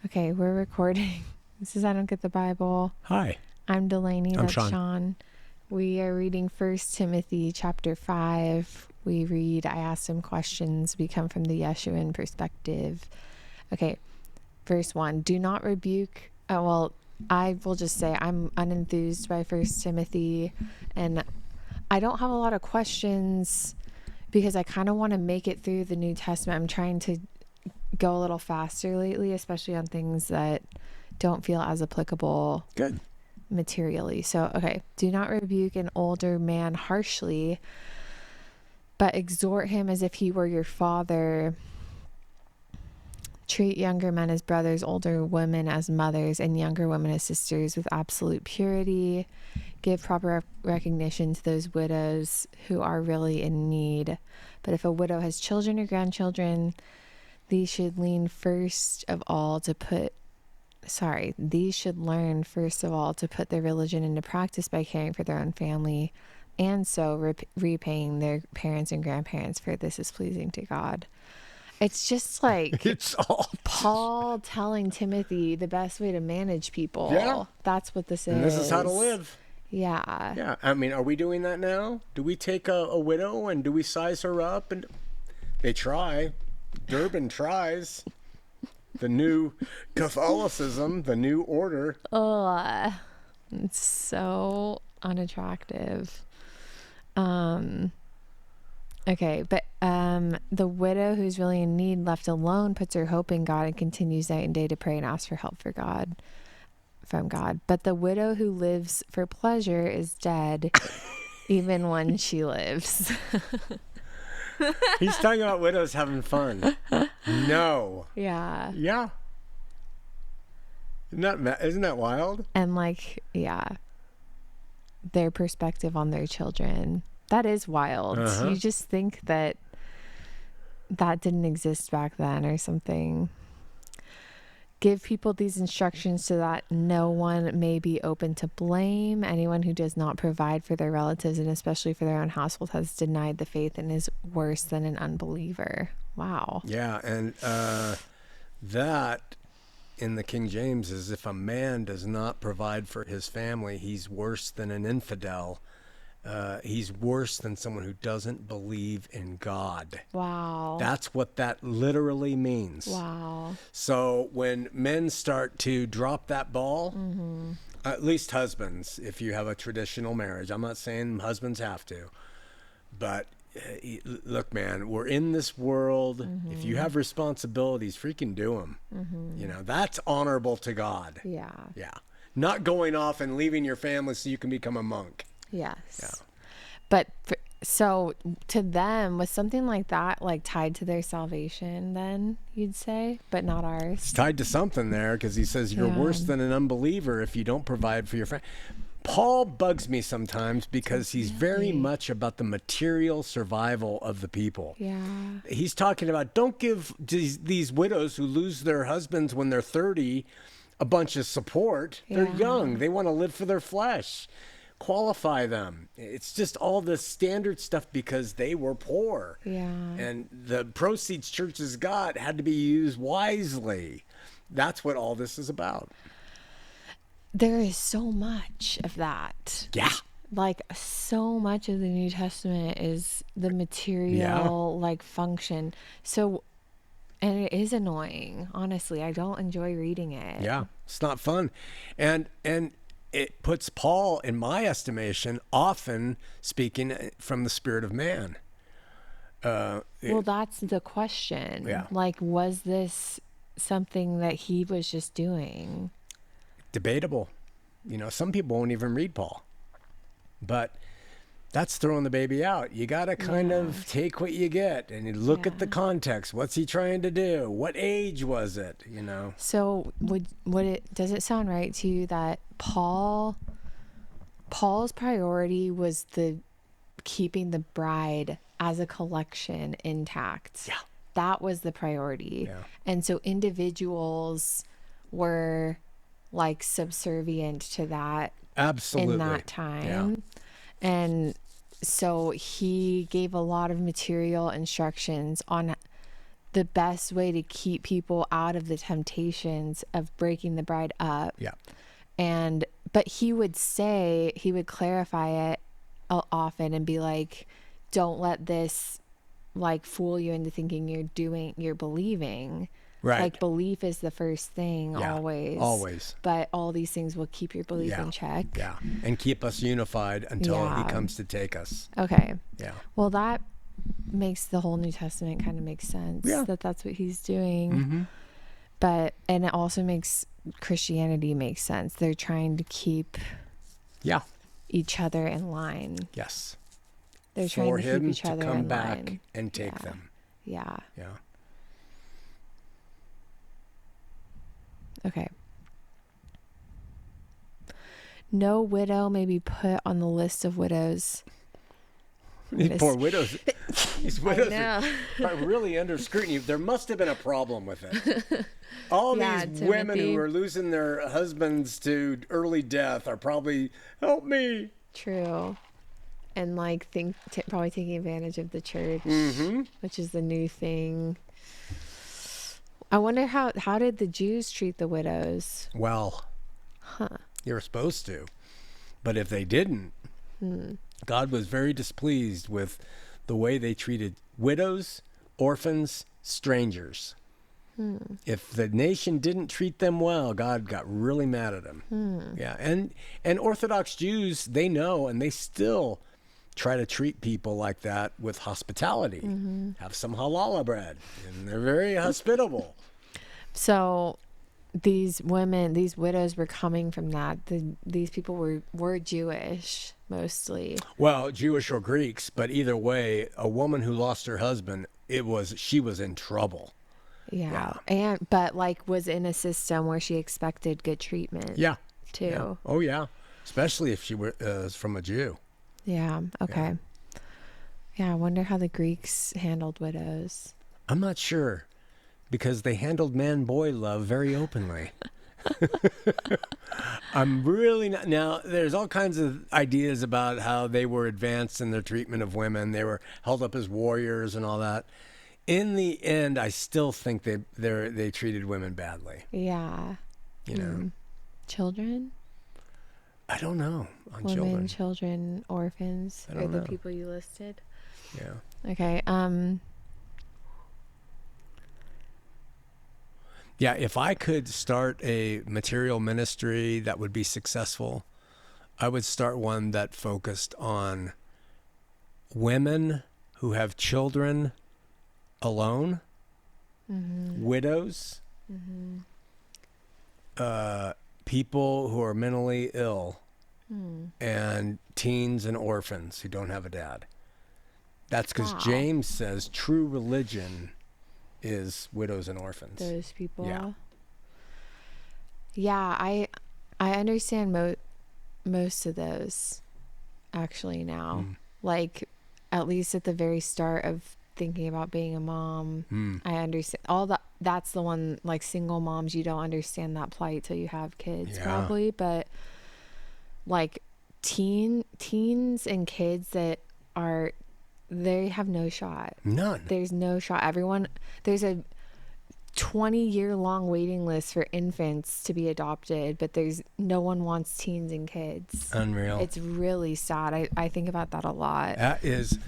Okay, we're recording. This is I Don't Get the Bible. Hi. I'm Delaney. I'm That's Shawn. We are reading 1 Timothy chapter 5. We read, I ask some questions. We come from the Yeshuan perspective. Okay, verse 1. Do not rebuke. I will just say I'm unenthused by 1 Timothy. And I don't have a lot of questions because I kind of want to make it through the New Testament. I'm trying to go a little faster lately, especially on things that don't feel as applicable materially. So, okay. Do not rebuke an older man harshly, but exhort him as if he were your father. Treat younger men as brothers, older women as mothers, and younger women as sisters with absolute purity. Give proper recognition to those widows who are really in need. But if a widow has children or grandchildren, these should learn first of all to put their religion into practice by caring for their own family, and so repaying their parents and grandparents, for this is pleasing to God. It's just like It's all Paul telling Timothy the best way to manage people. Yeah. That's what this is. And this is how to live. Yeah. Yeah. I mean, are we doing that now? Do we take a widow and do we size her up? And they try. Durbin tries. The new Catholicism, the new order. Ugh. It's so unattractive. Okay, but the widow who's really in need, left alone, puts her hope in God and continues night and day to pray and ask for help from God. But the widow who lives for pleasure is dead, even when she lives. He's talking about widows having fun. No. Yeah. Yeah. Isn't that wild? And their perspective on their children. That is wild. Uh-huh. You just think that didn't exist back then or something. Give people these instructions so that no one may be open to blame. Anyone who does not provide for their relatives and especially for their own household has denied the faith and is worse than an unbeliever. Wow. Yeah, and that in the King James is if a man does not provide for his family, he's worse than an infidel. He's worse than someone who doesn't believe in God. Wow. That's what that literally means. Wow. So when men start to drop that ball, Mm-hmm. at least husbands, if you have a traditional marriage, I'm not saying husbands have to, but look, man, we're in this world. Mm-hmm. If you have responsibilities, freaking do them. Mm-hmm. You know, that's honorable to God. Yeah. Yeah. Not going off and leaving your family so you can become a monk. Yes. Yeah. But so to them, was something like that tied to their salvation then, you'd say, but not ours? It's tied to something there because he says you're worse than an unbeliever if you don't provide for your friend. Paul bugs me sometimes because he's very much about the material survival of the people. Yeah. He's talking about don't give these widows who lose their husbands when they're 30 a bunch of support. They're young. They want to live for their flesh. Qualify them. It's just all the standard stuff because they were poor. Yeah. And the proceeds churches got had to be used wisely. That's what all this is about. There is so much of that. Yeah. So much of the New Testament is the material, function. So, and it is annoying. Honestly, I don't enjoy reading it. Yeah. It's not fun. And it puts Paul, in my estimation, often speaking from the spirit of man. Well, that's the question. Yeah. Was this something that he was just doing? Debatable. You know, some people won't even read Paul. But that's throwing the baby out. You got to kind of take what you get and you look at the context. What's he trying to do? What age was it? You know? So does it sound right to you that Paul's priority was keeping the bride as a collection intact? Yeah. That was the priority. Yeah. And so individuals were subservient to that. Absolutely. In that time. Yeah. And so he gave a lot of material instructions on the best way to keep people out of the temptations of breaking the bride up. Yeah. But he would clarify it often and be like, don't let this like fool you into thinking you're believing. Right. Like belief is the first thing. Always. But all these things will keep your belief in check. Yeah. And keep us unified until he comes to take us. Okay. Yeah. Well, that makes the whole New Testament kind of make sense. Yeah. That's what he's doing. Mm-hmm. And it also makes Christianity make sense. They're trying to keep each other in line. Yes. They're trying to keep each other in line. For him to come back and take them. Yeah. Yeah. Okay. No widow may be put on the list of widows. These poor widows. These widows are really under scrutiny. There must have been a problem with it. All these women who are losing their husbands to early death are probably, help me. True. And like probably taking advantage of the church, which is the new thing. I wonder how did the Jews treat the widows? Well, you were supposed to. But if they didn't, God was very displeased with the way they treated widows, orphans, strangers. If the nation didn't treat them well, God got really mad at them. Yeah, and Orthodox Jews, they know, and they still try to treat people like that with hospitality. Have some halal bread, and they're very hospitable. So these widows were coming from that. These people were Jewish mostly. Well, Jewish or Greeks, but either way, a woman who lost her husband, she was in trouble. Yeah. But like was in a system where she expected good treatment. Yeah. Too. Yeah. Oh yeah. Especially if she was from a Jew. Yeah. Okay. Yeah. I wonder how the Greeks handled widows. I'm not sure, because they handled man-boy love very openly. I'm really not. Now, there's all kinds of ideas about how they were advanced in their treatment of women. They were held up as warriors and all that. In the end, I still think they treated women badly. Yeah. You know. Children? I don't know. Women, children, orphans are the people you listed. Yeah. Okay. Yeah, if I could start a material ministry that would be successful, I would start one that focused on women who have children alone, widows, people who are mentally ill, and teens and orphans who don't have a dad. That's because James says true religion is widows and orphans. Those people. Yeah. Yeah, I understand most of those actually now. Like at least at the very start of thinking about being a mom, I understand all that. That's the one, like single moms, you don't understand that plight till you have kids probably, but like teens and kids that are, they have no shot. None. There's no shot. There's a 20-year long waiting list for infants to be adopted, but no one wants teens and kids. Unreal. It's really sad. I think about that a lot. That is,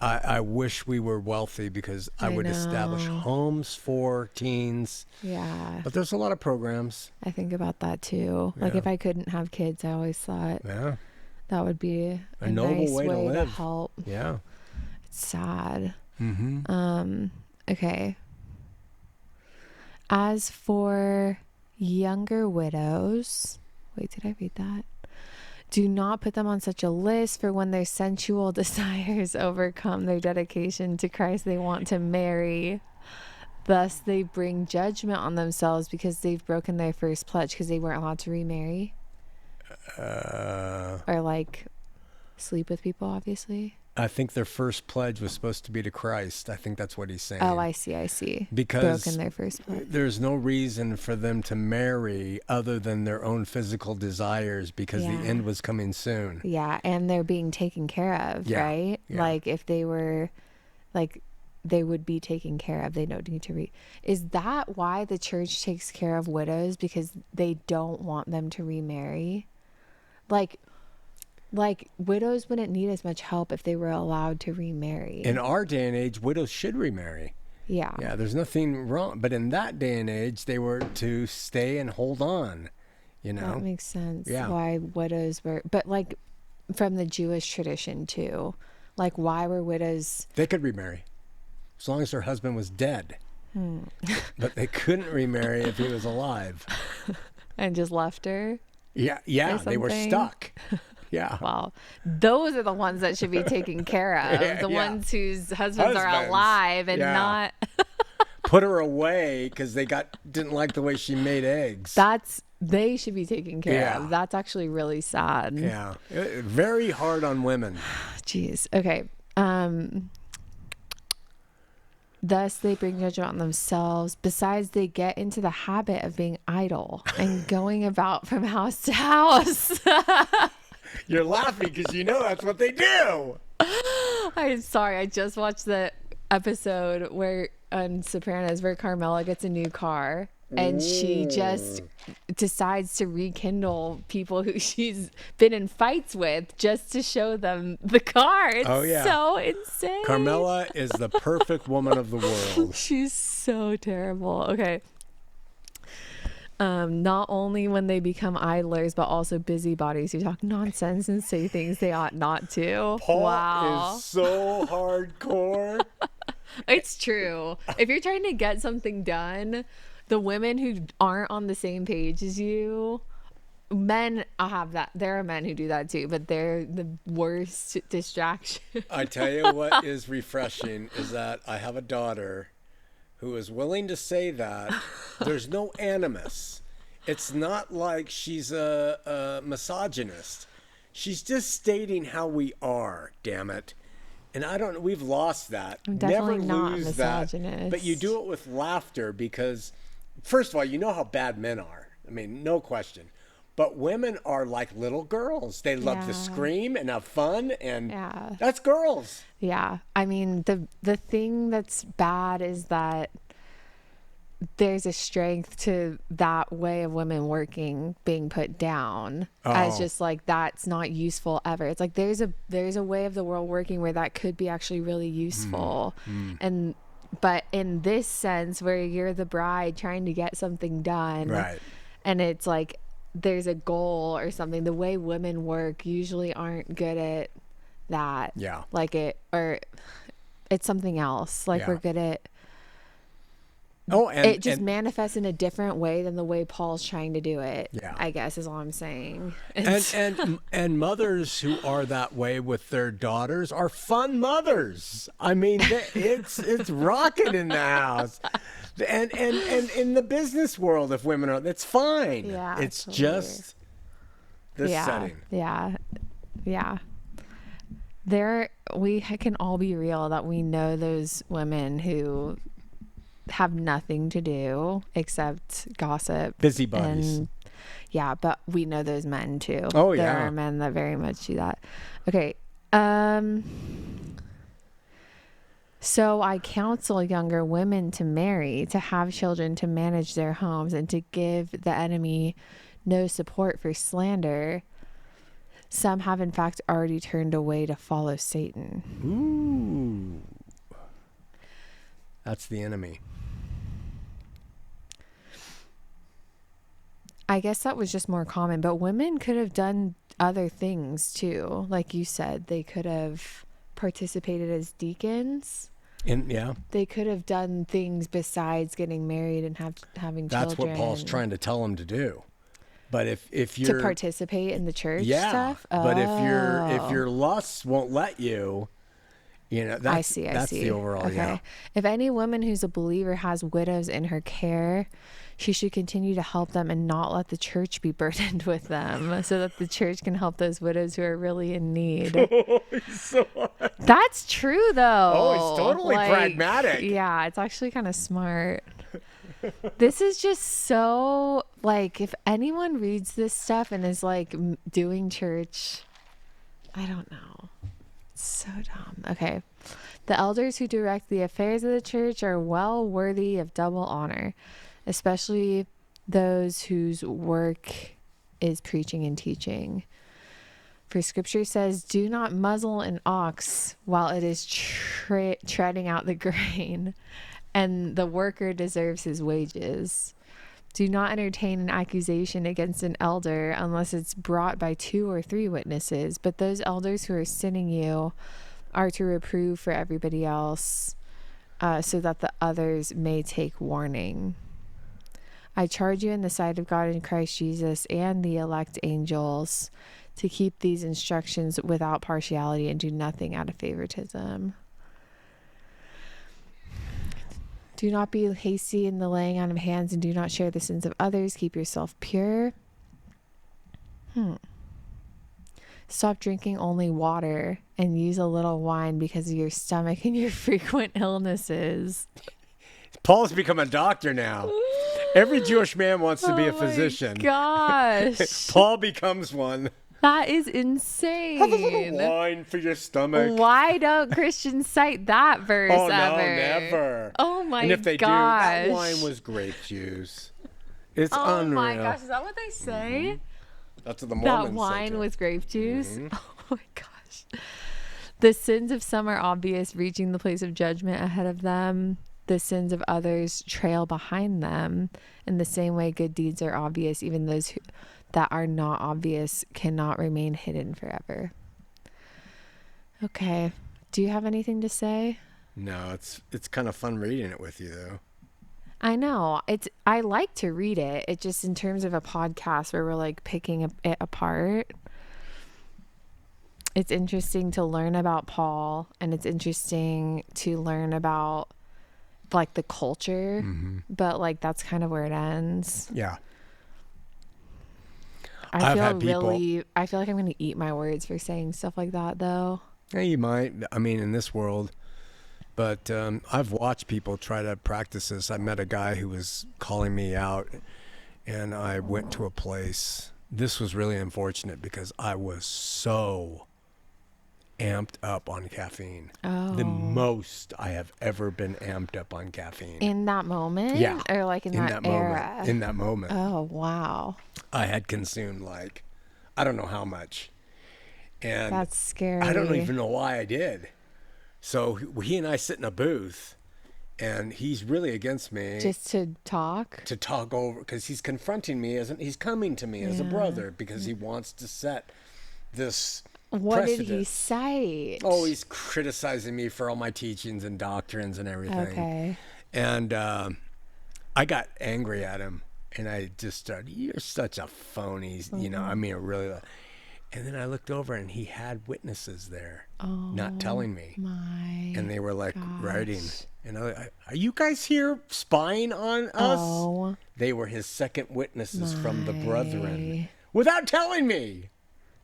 I wish we were wealthy, because I would establish homes for teens. Yeah. But there's a lot of programs. I think about that too. Like if I couldn't have kids, I always thought that would be a noble nice way to live. help. Yeah. It's sad. Okay. As for younger widows, wait, did I read that? Do not put them on such a list, for when their sensual desires overcome their dedication to Christ, they want to marry. Thus, they bring judgment on themselves because they've broken their first pledge, because they weren't allowed to remarry. Or like sleep with people, obviously. I think their first pledge was supposed to be to Christ. I think that's what he's saying. Oh, I see. Because broken their first pledge. There's no reason for them to marry other than their own physical desires, because the end was coming soon. Yeah, and they're being taken care of, right? Yeah. Like if they were, like they would be taken care of. They don't need to Is that why the church takes care of widows? Because they don't want them to remarry? Like widows wouldn't need as much help if they were allowed to remarry. In our day and age, widows should remarry. Yeah. Yeah, there's nothing wrong. But in that day and age, they were to stay and hold on, you know? That makes sense. Yeah. Why widows were, but like from the Jewish tradition too. Like why were widows? They could remarry as long as their husband was dead. But they couldn't remarry if he was alive. And just left her? Yeah, they were stuck. Yeah. Well, those are the ones that should be taken care of. The ones whose husbands are alive and not put her away because they didn't like the way she made eggs. They should be taken care of. That's actually really sad. Yeah. Very hard on women. Jeez. Okay. Thus they bring judgment on themselves. Besides, they get into the habit of being idle and going about from house to house. You're laughing because you know that's what they do. I'm sorry. I just watched the episode where on Sopranos where Carmela gets a new car and she just decides to rekindle people who she's been in fights with just to show them the car. It's so insane. Carmela is the perfect woman of the world. She's so terrible. Okay. Not only when they become idlers, but also busybodies who talk nonsense and say things they ought not to. Paul is so hardcore. It's true. If you're trying to get something done, the women who aren't on the same page as you, men, I'll have that. There are men who do that too, but they're the worst distraction. I tell you what is refreshing is that I have a daughter who is willing to say that there's no animus. It's not like she's a misogynist. She's just stating how we are, damn it. And we've lost that. I'm definitely Never not lose misogynist. that. But you do it with laughter because, first of all, you know how bad men are. I mean, no question. But women are like little girls. They love to scream and have fun, and that's girls. Yeah. I mean, the thing that's bad is that there's a strength to that way of women working being put down as just like that's not useful ever. It's like there's a way of the world working where that could be actually really useful. But in this sense where you're the bride trying to get something done, right? And it's like there's a goal or something, the way women work usually aren't good at that. Yeah. Like or it's something else. Like we're good at it just manifests in a different way than the way Paul's trying to do it. Yeah. I guess is all I'm saying. And mothers who are that way with their daughters are fun mothers. I mean, it's rocking in the house. And in the business world, if women are, that's fine. Yeah, it's just this setting. Yeah. We can all be real that we know those women who have nothing to do except gossip, busybodies. But we know those men too. Oh yeah, there are men that very much do that. Okay. So I counsel younger women to marry, to have children, to manage their homes, and to give the enemy no support for slander. Some have in fact already turned away to follow Satan. Ooh. That's the enemy. I guess that was just more common, but women could have done other things too. Like you said, they could have participated as deacons. They could have done things besides getting married and having children. That's what Paul's trying to tell them to do. But if you're to participate in the church stuff. But if your lusts won't let you, that's the overall. Okay. Yeah. If any woman who's a believer has widows in her care, she should continue to help them and not let the church be burdened with them, so that the church can help those widows who are really in need. That's true, though. Oh, he's totally pragmatic. Yeah, it's actually kind of smart. This is just so, like, if anyone reads this stuff and is like doing church, I don't know. So dumb. Okay. The elders who direct the affairs of the church are well worthy of double honor, especially those whose work is preaching and teaching. For scripture says, do not muzzle an ox while it is treading out the grain, and the worker deserves his wages. Do not entertain an accusation against an elder unless it's brought by 2 or 3 witnesses. But those elders who are sinning you are to reprove for everybody else, so that the others may take warning. I charge you in the sight of God in Christ Jesus and the elect angels to keep these instructions without partiality and do nothing out of favoritism. Do not be hasty in the laying on of hands, and do not share the sins of others. Keep yourself pure. Stop drinking only water and use a little wine because of your stomach and your frequent illnesses. Paul's become a doctor now. Every Jewish man wants to be a physician. Gosh. Paul becomes one. That is insane. Have a little wine for your stomach. Why don't Christians cite that verse ever? No, never. Oh my gosh. And if they do, that wine was grape juice. It's unreal. Oh my gosh, is that what they say? Mm-hmm. That's what the Mormons say. That wine was grape juice? Mm-hmm. Oh my gosh. The sins of some are obvious, reaching the place of judgment ahead of them. The sins of others trail behind them. In the same way, good deeds are obvious, even those that are not obvious cannot remain hidden forever. Okay. Do you have anything to say? No, it's kind of fun reading it with you, though. I know. I like to read it. It just, in terms of a podcast where we're like picking it apart, it's interesting to learn about Paul, and it's interesting to learn about like the culture, but like that's kind of where it ends. Yeah. I feel like I'm going to eat my words for saying stuff like that, though. Yeah, you might. I mean, in this world. But I've watched people try to practice this. I met a guy who was calling me out, and I went to a place. This was really unfortunate because I was so amped up on caffeine. Oh. The most I have ever been amped up on caffeine. In that moment? Yeah. Or like in that era? Moment. In that moment. Oh, wow. I had consumed like, I don't know how much. And that's scary. I don't even know why I did. So he and I sit in a booth, and he's really against me. Just to talk? To talk over, because he's confronting me, he's coming to me as a brother, because he wants to set this What precedent. did he cite? Oh, he's criticizing me for all my teachings and doctrines and everything. Okay. And I got angry at him, and I just started, you're such a phony, you know, I mean, really. And then I looked over, and he had witnesses there, not telling me. And they were like writing. And I was like, are you guys here spying on us? Oh, they were his second witnesses from the brethren without telling me.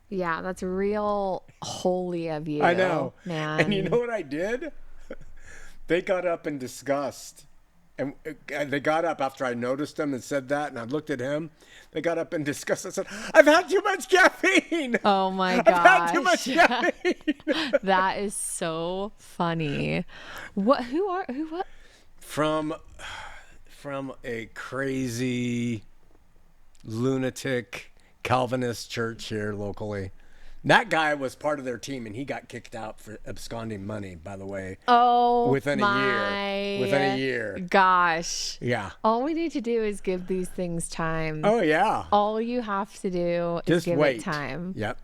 Yeah, that's real holy of you. I know. Man. And you know what I did? They got up in disgust. And they got up after I noticed them and said that, and I looked at him. They got up in disgust and said, I've had too much caffeine. Oh, my gosh. I've had too much caffeine. That is so funny. What? From a crazy, lunatic Calvinist church here locally. That guy was part of their team, and he got kicked out for absconding money, by the way. Oh, within a year. Gosh. Yeah. All we need to do is give these things time. Oh, yeah. All you have to do is just give wait. it time. Yep.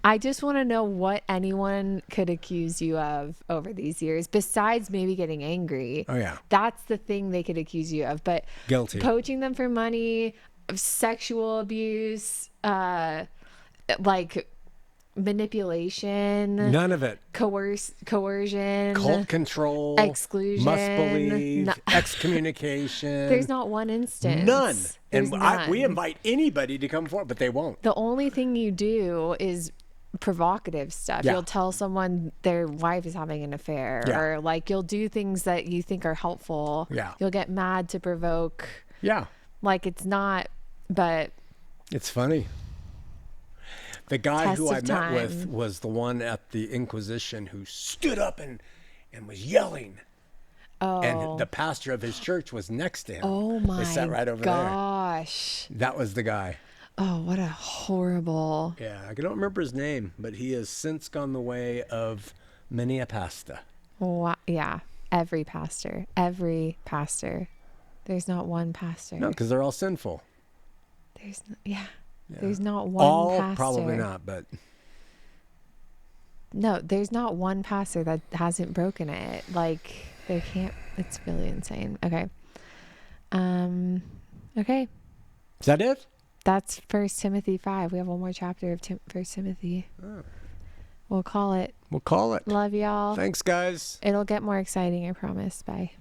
I just want to know what anyone could accuse you of over these years, besides maybe getting angry. Oh, yeah. That's the thing they could accuse you of. But guilty. Poaching them for money, sexual abuse, like manipulation, none of it. Coercion, Cult control, exclusion, must believe, excommunication. There's not one instance. None. There's none. We invite anybody to come forward, but they won't. The only thing you do is provocative stuff. Yeah. You'll tell someone their wife is having an affair, or like you'll do things that you think are helpful. Yeah. You'll get mad to provoke. Yeah. Like it's not, but it's funny. The guy test who of I met time. with was the one at the Inquisition who stood up and was yelling. Oh. And the pastor of his church was next to him. Oh my They sat right over gosh. there. That was the guy. Oh, what a horrible. Yeah, I don't remember his name, but he has since gone the way of many a pastor. Yeah, every pastor. There's not one pastor. No, because they're all sinful. There's not one all pastor. Probably not, but no, there's not one pastor that hasn't broken it. Like, they can't. It's really insane. Okay. Okay. Is that it? That's 1 Timothy 5. We have one more chapter of 1 Timothy. Oh. We'll call it. We'll call it. Love y'all. Thanks, guys. It'll get more exciting, I promise. Bye.